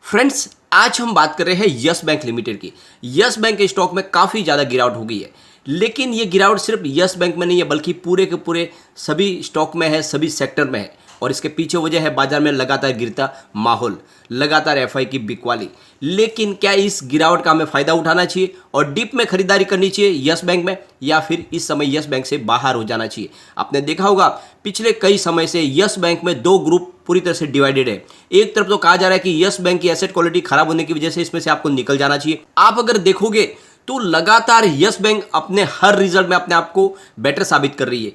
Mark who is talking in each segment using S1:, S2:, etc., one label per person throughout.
S1: Friends, आज हम बात कर रहे हैं यस बैंक लिमिटेड की। यस बैंक के स्टॉक में काफ़ी ज़्यादा गिरावट हो गई है, लेकिन ये गिरावट सिर्फ यस बैंक में नहीं है बल्कि पूरे के पूरे सभी स्टॉक में है, सभी सेक्टर में है। और इसके पीछे वजह है बाजार में लगातार गिरता माहौल, लगातार एफआई की बिकवाली। लेकिन क्या इस गिरावट का हमें फ़ायदा उठाना चाहिए और डीप में खरीदारी करनी चाहिए यस बैंक में, या फिर इस समय यस बैंक से बाहर हो जाना चाहिए? आपने देखा होगा पिछले कई समय से यस बैंक में दो ग्रुप पूरी तरह से डिवाइडेड है। एक तरफ तो कहा जा रहा है कि यस बैंक की एसेट क्वालिटी खराब होने की वजह से इसमें से आपको निकल जाना चाहिए। आप अगर देखोगे तो लगातार यस बैंक अपने हर रिजल्ट में अपने आप को बेटर साबित कर रही है।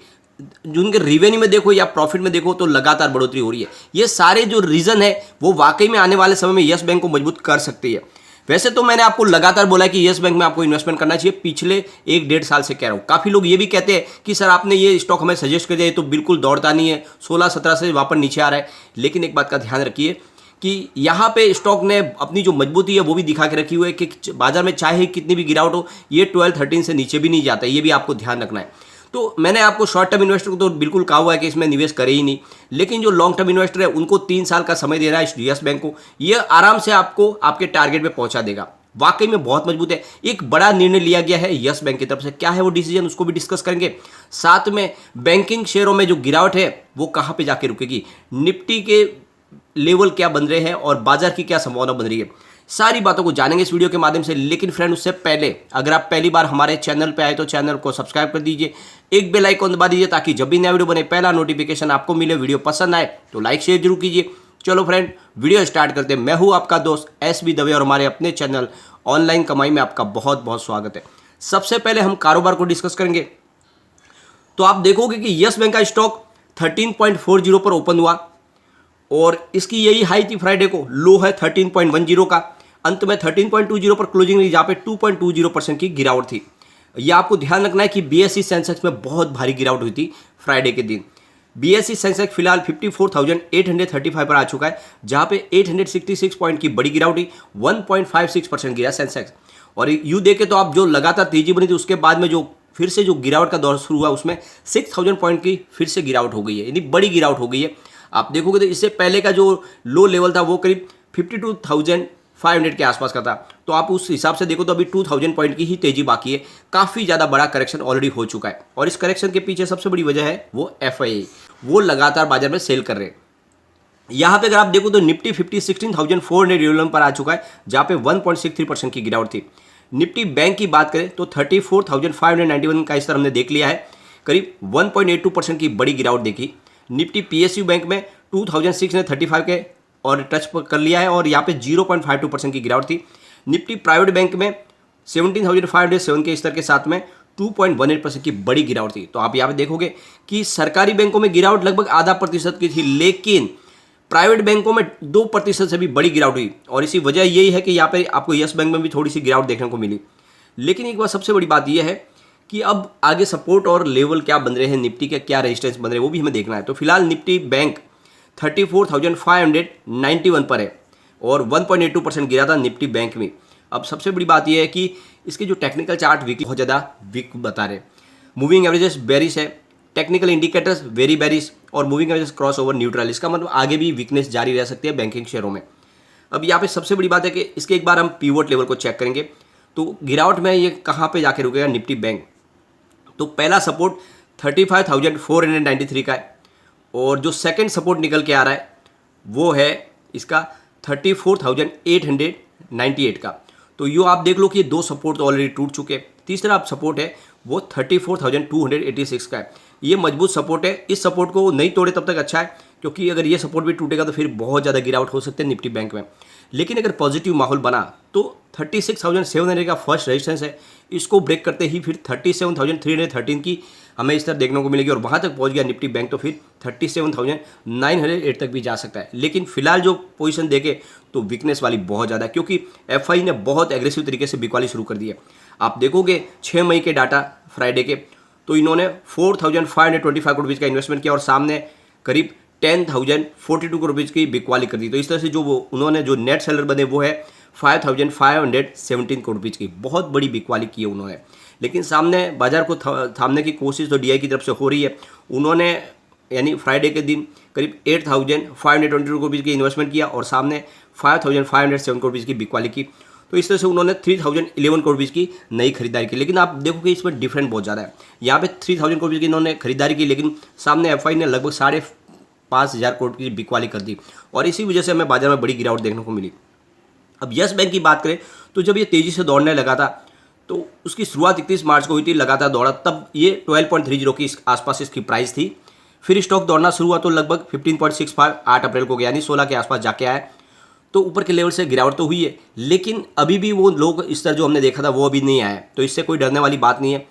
S1: जो उनके रिवेन्यू में देखो या प्रॉफिट में देखो तो लगातार बढ़ोतरी हो रही है। ये सारे जो रीजन है वो वाकई में आने वाले समय में यस बैंक को मजबूत कर सकती है। वैसे तो मैंने आपको लगातार बोला है कि यस बैंक में आपको इन्वेस्टमेंट करना चाहिए, पिछले 1-1.5 साल से कह रहा हूँ। काफ़ी लोग ये भी कहते हैं कि सर आपने ये स्टॉक हमें सजेस्ट कर दिया, तो बिल्कुल दौड़ता नहीं है, 16-17 से वापस नीचे आ रहा है। लेकिन एक बात का ध्यान रखिए कि यहाँ पे स्टॉक ने अपनी जो मजबूती है वो भी दिखा के रखी हुई है कि बाजार में चाहे कितनी भी गिरावट हो, ये 12-13 से नीचे भी नहीं जाता है। ये भी आपको ध्यान रखना है। तो मैंने आपको शॉर्ट टर्म इन्वेस्टर को तो बिल्कुल कहा हुआ है कि इसमें निवेश करे ही नहीं, लेकिन जो लॉन्ग टर्म इन्वेस्टर है उनको 3 साल का समय देना है इस यस बैंक को। ये आराम से आपको आपके टारगेट पे पहुंचा देगा। वाकई में बहुत मजबूत है। एक बड़ा निर्णय लिया गया है यस बैंक की तरफ से। क्या है वो डिसीजन, उसको भी डिस्कस करेंगे। साथ में बैंकिंग शेयरों में जो गिरावट है वो कहाँ पे जाके रुकेगी, निफ्टी के लेवल क्या बन रहे हैं और बाजार की क्या संभावना बन रही है, सारी बातों को जानेंगे इस वीडियो के माध्यम से। लेकिन फ्रेंड, उससे पहले अगर आप पहली बार हमारे चैनल पे आए तो चैनल को सब्सक्राइब कर दीजिए, एक बेल आइकन दबा दीजिए ताकि जब भी नया वीडियो बने पहला नोटिफिकेशन आपको मिले। वीडियो पसंद आए तो लाइक शेयर जरूर कीजिए। चलो फ्रेंड, वीडियो स्टार्ट करते हैं। मैं हूं आपका दोस्त एस बी दवे और हमारे अपने चैनल ऑनलाइन कमाई में आपका बहुत बहुत स्वागत है। सबसे पहले हम कारोबार को डिस्कस करेंगे। तो आप देखोगे कि यस बैंक का स्टॉक 13.40 पर ओपन हुआ और इसकी यही हाई थी फ्राइडे को, लो है 13.10 का, अंत में 13.20 पर क्लोजिंग रही, जहाँ पे 2.20% की गिरावट थी। यह आपको ध्यान रखना है कि बीएसई सेंसेक्स में बहुत भारी गिरावट हुई थी फ्राइडे के दिन। बीएसई सेंसेक्स फिलहाल 54,835 पर आ चुका है, जहाँ पे 866 पॉइंट की बड़ी गिरावट हुई, 1.56% गिरा सेंसेक्स। और यूँ देखे तो आप जो लगातार तेजी बनी थी उसके बाद में जो फिर से जो गिरावट का दौर शुरू हुआ उसमें 6,000 पॉइंट की फिर से गिरावट हो गई है, यानी बड़ी गिरावट हो गई है। आप देखोगे तो इससे पहले का जो लो लेवल था वो करीब 52,500 के आसपास का था। तो आप उस हिसाब से देखो तो अभी 2,000 पॉइंट की ही तेजी बाकी है। काफ़ी ज़्यादा बड़ा करेक्शन ऑलरेडी हो चुका है और इस करेक्शन के पीछे सबसे बड़ी वजह है वो एफआई, वो लगातार बाजार में सेल कर रहे हैं। यहाँ पे अगर आप देखो तो निफ्टी 16,411 पर आ चुका है, जहाँ पे 1.63% की गिरावट थी। निफ्टी बैंक की बात करें तो 34,591 का स्तर हमने देख लिया है, करीब 1.82% की बड़ी गिरावट देखी। निफ्टी पीएसयू बैंक में 2,635 के और टच कर लिया है और यहाँ पे 0.52% की गिरावट थी। निफ्टी प्राइवेट बैंक में 17,507 के स्तर के साथ में 2.18% की बड़ी गिरावट थी। तो आप यहाँ पे देखोगे कि सरकारी बैंकों में गिरावट लगभग आधा प्रतिशत की थी, लेकिन प्राइवेट बैंकों में 2% से भी बड़ी गिरावट हुई। और इसी वजह यही है कि यहाँ पे आपको यस बैंक में भी थोड़ी सी गिरावट देखने को मिली। लेकिन एक बार सबसे बड़ी बात यह है कि अब आगे सपोर्ट और लेवल क्या बन रहे हैं, निफ्टी के क्या रेजिस्टेंस बन रहे हैं, वो भी हमें देखना है। तो फिलहाल निफ्टी बैंक 34,591 पर है और 1.82% गिरा था निफ्टी बैंक में। अब सबसे बड़ी बात यह है कि इसके जो टेक्निकल चार्ट वीकली बहुत ज़्यादा वीक बता रहे हैं। मूविंग एवरेजेस बेरिश है, टेक्निकल इंडिकेटर्स वेरी बेरिश और moving averages cross over neutral. इसका मतलब आगे भी वीकनेस जारी रह सकती है बैंकिंग शेयरों में। अब यहाँ पे सबसे बड़ी बात है कि इसके एक बार हम पीवोट लेवल को चेक करेंगे तो गिरावट में ये कहाँ पे जाके रुकेगा निफ्टी बैंक। तो पहला सपोर्ट 35,493 का है और जो सेकंड सपोर्ट निकल के आ रहा है वो है इसका 34,898 का। तो यो आप देख लो कि ये दो सपोर्ट तो ऑलरेडी टूट चुके हैं। तीसरा आप सपोर्ट है वो 34,286 का है। ये मजबूत सपोर्ट है, इस सपोर्ट को नहीं तोड़े तब तक अच्छा है, क्योंकि अगर ये सपोर्ट भी टूटेगा तो फिर बहुत ज़्यादा गिरावट हो सकती है निफ्टी बैंक में। लेकिन अगर पॉजिटिव माहौल बना तो 36,700 का फर्स्ट रेजिस्टेंस है, इसको ब्रेक करते ही फिर 37,313 की हमें इस तरह देखने को मिलेगी और वहाँ तक पहुँच गया निफ्टी बैंक तो फिर 37,908 तक भी जा सकता है। लेकिन फिलहाल जो पोजीशन देखे तो वीकनेस वाली बहुत ज़्यादा है, क्योंकि एफआई ने बहुत एग्रेसिव तरीके से बिकवाली शुरू कर दी है। आप देखोगे 6 मई के डाटा फ्राइडे के, तो इन्होंने 4,525 करोड़ रुपीज़ का इन्वेस्टमेंट किया और सामने करीब 10,042 करोड़ रुपीज़ की बिकवाली कर दी। तो इस तरह से जो वो उन्होंने जो नेट सेलर बने वो है 5,517 करोड़ रुपीज़ की बहुत बड़ी बिकवाली की है उन्होंने। लेकिन सामने बाजार को थामने की कोशिश तो डीआई की तरफ से हो रही है। उन्होंने यानी फ्राइडे के दिन करीब 8,522 करोड़ रुपीज़ की इन्वेस्टमेंट किया और सामने 5,507 करोड़ रुपीज़ की बिक वाली की। तो इस तरह से उन्होंने 3,011 करोड़ रुपीज़ की नई खरीदारी की। लेकिन आप देखो कि इसमें डिफरेंट बहुत ज़्यादा है। यहाँ पे 3,000 करोड़ रुपीज़ की इन्होंने खरीदारी की, लेकिन सामने एफआई ने लगभग 5,500 करोड़ की बिक वाली कर दी, और इसी वजह से हमें बाजार में बड़ी गिरावट देखने को मिली। अब यस बैंक की बात करें तो जब ये तेज़ी से दौड़ने लगा था तो उसकी शुरुआत 31 मार्च को हुई थी, लगातार दौड़ा, तब ये 12.30 की आसपास इसकी प्राइस थी। फिर स्टॉक दौड़ना शुरू हुआ तो लगभग 15.65 8 अप्रैल को गया, यानी 16 के आसपास जाके आया। तो ऊपर के लेवल से गिरावट तो हुई है, लेकिन अभी भी वो लोग स्तर जो हमने देखा था वो अभी नहीं आया, तो इससे कोई डरने वाली बात नहीं है।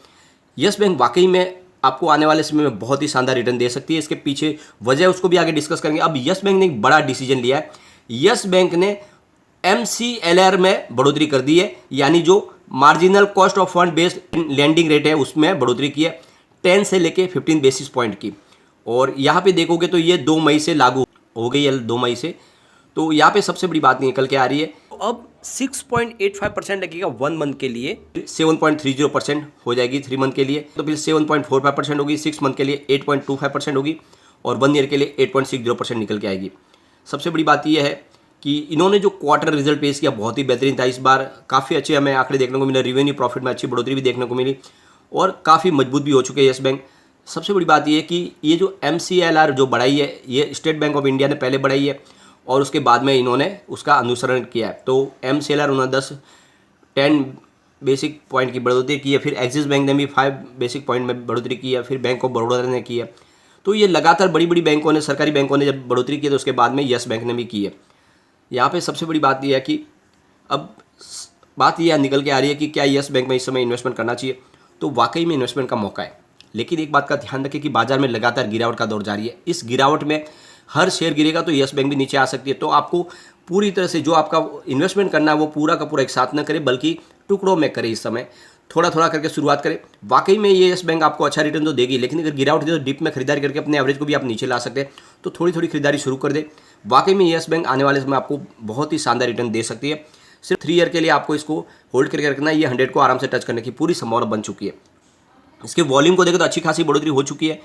S1: यस बैंक वाकई में आपको आने वाले समय में बहुत ही शानदार रिटर्न दे सकती है। इसके पीछे वजह उसको भी आगे डिस्कस करेंगे। अब यस बैंक ने एक बड़ा डिसीजन लिया है। यस बैंक ने MCLR में बढ़ोतरी कर दी है, यानी जो marginal cost of fund based landing rate है उसमें बढ़ोतरी की है 10 से लेके 15 बेसिस पॉइंट की। और यहाँ पे देखोगे तो ये 2 मई से लागू हो गई है, 2 मई से। तो यहाँ पे सबसे बड़ी बात नहीं है, कल क्या आ रही है, अब 6.85% लगेगा 1 मंथ के लिए, 7.30% हो जाएगी 3 मंथ के लिए, तो फिर 7.45% होगी 6 मंथ के लिए, 8.25% होगी, और 1 ईयर के लिए 8.60% निकल के आएगी। सबसे बड़ी बात यह है कि इन्होंने जो क्वार्टर रिजल्ट पेश किया बहुत ही बेहतरीन था। इस बार काफ़ी अच्छे हमें आंकड़े देखने को मिले, रेवेन्यू प्रॉफिट में अच्छी बढ़ोतरी भी देखने को मिली, और काफ़ी मजबूत भी हो चुके हैं यस बैंक। सबसे बड़ी बात यह है कि ये जो MCLR जो बढ़ाई है, ये स्टेट बैंक ऑफ इंडिया ने पहले बढ़ाई है और उसके बाद में इन्होंने उसका अनुसरण किया है। तो MCLR उन्होंने 10 बेसिक पॉइंट की बढ़ोतरी की है, फिर एक्सिस बैंक ने भी 5 बेसिक पॉइंट में बढ़ोतरी की है, फिर बैंक ऑफ बड़ौदा ने की है। तो ये लगातार बड़ी बड़ी बैंकों ने, सरकारी बैंकों ने जब बढ़ोतरी की तो उसके बाद में यस बैंक ने भी की है। यहाँ पे सबसे बड़ी बात यह है कि अब बात यह निकल के आ रही है कि क्या यस बैंक में इस समय इन्वेस्टमेंट करना चाहिए। तो वाकई में इन्वेस्टमेंट का मौका है, लेकिन एक बात का ध्यान रखें कि बाजार में लगातार गिरावट का दौर जारी है। इस गिरावट में हर शेयर गिरेगा तो यस बैंक भी नीचे आ सकती है। तो आपको पूरी तरह से जो आपका इन्वेस्टमेंट करना है वो पूरा का पूरा एक साथ न करें, बल्कि टुकड़ों में करें। इस समय थोड़ा थोड़ा करके शुरुआत करें। वाकई में ये यस बैंक आपको अच्छा रिटर्न तो देगी, लेकिन अगर गिरावट है तो डिप में खरीदारी करके अपने एवरेज को भी आप नीचे ला सकते हैं। तो थोड़ी थोड़ी खरीदारी शुरू कर दे। वाकई में यस बैंक आने वाले समय आपको बहुत ही शानदार रिटर्न दे सकती है। सिर्फ 3 ईयर के लिए आपको इसको होल्ड करके रखना है। ये 100 को आराम से टच करने की पूरी संभावना बन चुकी है। इसके वॉल्यूम को देखें तो अच्छी खासी बढ़ोतरी हो चुकी है।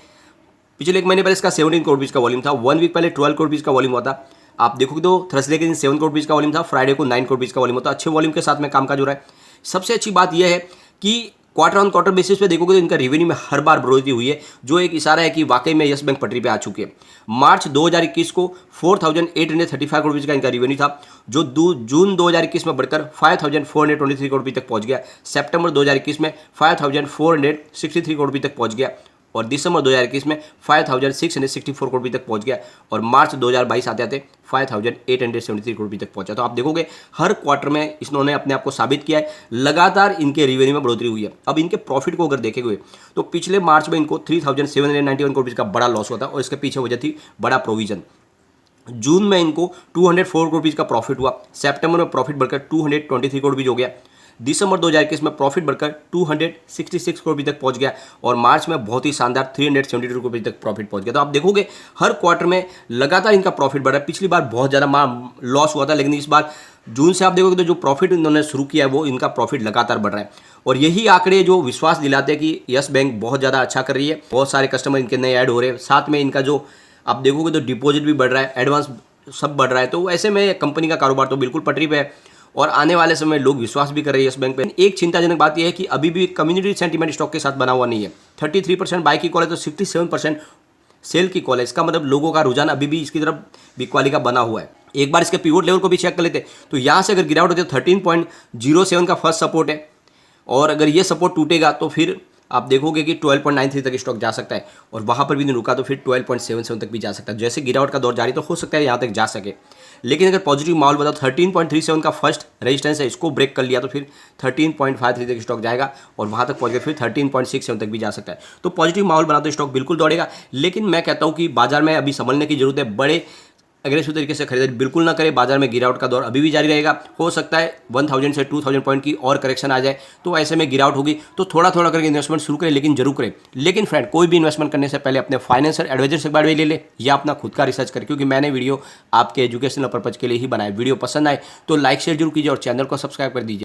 S1: पिछले 1 महीने पहले इसका 17 करोड़ रुपीज़ का वॉल्यूम था, 1 वीक पहले 12 करोड़ रुपीज़ का वॉल्यूम हुआ था। आप देखोगे तो थर्सडे के दिन 7 करोड़ रुपीज़ का वॉल्यूम था, फ्राइडे को 9 करोड़ रुपीज़ का वॉल्यूम होता है। अच्छे वॉल्यूम के साथ में कामकाज हो रहा है। सबसे अच्छी बात यह है कि क्वार्टर ऑन क्वार्टर बेसिस पे देखोगे तो इनका रेवेन्यू में हर बार बढ़ोतरी हुई है, जो एक इशारा है कि वाकई में यस बैंक पटरी पे आ चुकी है। मार्च 2021 को 4,835 करोड़ रुपये का इनका रेवेन्यू था, जो जून 2021 में बढ़कर 5,423 करोड़ रुपये तक पहुंच गया। सितंबर 2021 में 5,463 करोड़ रुपये तक पहुंच गया, और दिसंबर 2021 में 5,664 करोड़ रुपये तक पहुंच गया, और मार्च 2022 आते आते 5,873 करोड़ रुपये तक पहुंचा। तो आप देखोगे हर क्वार्टर में इन्होंने अपने आप को साबित किया है, लगातार इनके रेवेन्यू में बढ़ोतरी हुई है। अब इनके प्रॉफिट को अगर देखे हुए तो पिछले मार्च में इनको 3,791 करोड़ रुपये का बड़ा लॉस हुआ था, और इसके पीछे वजह थी बड़ा प्रोविजन। जून में इनको 204 करोड़ रुपये का प्रॉफिट हुआ, सितंबर में प्रॉफिट बढ़कर 223 करोड़ रुपये हो गया, दिसंबर 2021 में प्रॉफिट बढ़कर 266 करोड़ रुपये तक पहुंच गया, और मार्च में बहुत ही शानदार 372 करोड़ रुपये तक प्रॉफिट पहुंच गया। तो आप देखोगे हर क्वार्टर में लगातार इनका प्रॉफिट बढ़ा है। पिछली बार बहुत ज़्यादा लॉस हुआ था, लेकिन इस बार जून से आप देखोगे तो जो प्रॉफिट इन्होंने शुरू किया है वो इनका प्रॉफिट लगातार बढ़ रहा है। और यही आंकड़े जो विश्वास दिलाते हैं कि यस बैंक बहुत ज़्यादा अच्छा कर रही है, बहुत सारे कस्टमर इनके नए ऐड हो रहे हैं, साथ में इनका जो आप देखोगे तो डिपॉजिट भी बढ़ रहा है, एडवांस सब बढ़ रहा है। तो ऐसे में कंपनी का कारोबार तो बिल्कुल पटरी पे है, और आने वाले समय लोग विश्वास भी कर रहे हैं यस बैंक पे। एक चिंताजनक बात यह है कि अभी भी कम्युनिटी सेंटीमेंट स्टॉक के साथ बना हुआ नहीं है। 33% बाई की कॉल है तो 67% सेल की कॉल है। इसका मतलब लोगों का रुझान अभी भी इसकी तरफ बिकवाली का बना हुआ है। एक बार इसके पिवोट लेवल को भी चेक कर लेते तो यहाँ से अगर गिरावट होती है तो 13.07 का फर्स्ट सपोर्ट है, और अगर ये सपोर्ट टूटेगा तो फिर आप देखोगे कि 12.93 तक स्टॉक जा सकता है, और वहाँ पर भी नहीं रुका तो फिर 12.77 तक भी जा सकता है। जैसे गिरावट का दौर जारी तो हो सकता है यहाँ तक जा सके, लेकिन अगर पॉजिटिव माहौल बताओ 13.37 का फर्स्ट रेजिस्टेंस है, इसको ब्रेक कर लिया तो फिर 13.53 तक स्टॉक जाएगा, और वहाँ तक पहुँच गया फिर 13.67 तक भी जा सकता है। तो पॉजिटिव माहौल बना तो स्टॉक बिल्कुल दौड़ेगा, लेकिन मैं कहता हूँ कि बाजार में अभी संभलने की जरूरत है। बड़े अग्रेसिव तरीके से खरीदारी बिल्कुल ना करें। बाजार में गिरावट का दौर अभी भी जारी रहेगा। हो सकता है 1000 से 2000 पॉइंट की और करेक्शन आ जाए, तो ऐसे में गिरावट होगी। तो थोड़ा थोड़ा करके इन्वेस्टमेंट शुरू करें, लेकिन जरूर करें। लेकिन फ्रेंड, कोई भी इन्वेस्टमेंट करने से पहले अपने फाइनेंशियल एडवाइजर से एक बार ले ले, या अपना खुद का रिसर्च करें, क्योंकि मैंने वीडियो आपके एजुकेशनल पर्पज के लिए ही बनाया। वीडियो पसंद आए तो लाइक शेयर जरूर कीजिए और चैनल को सब्सक्राइब कर दीजिए।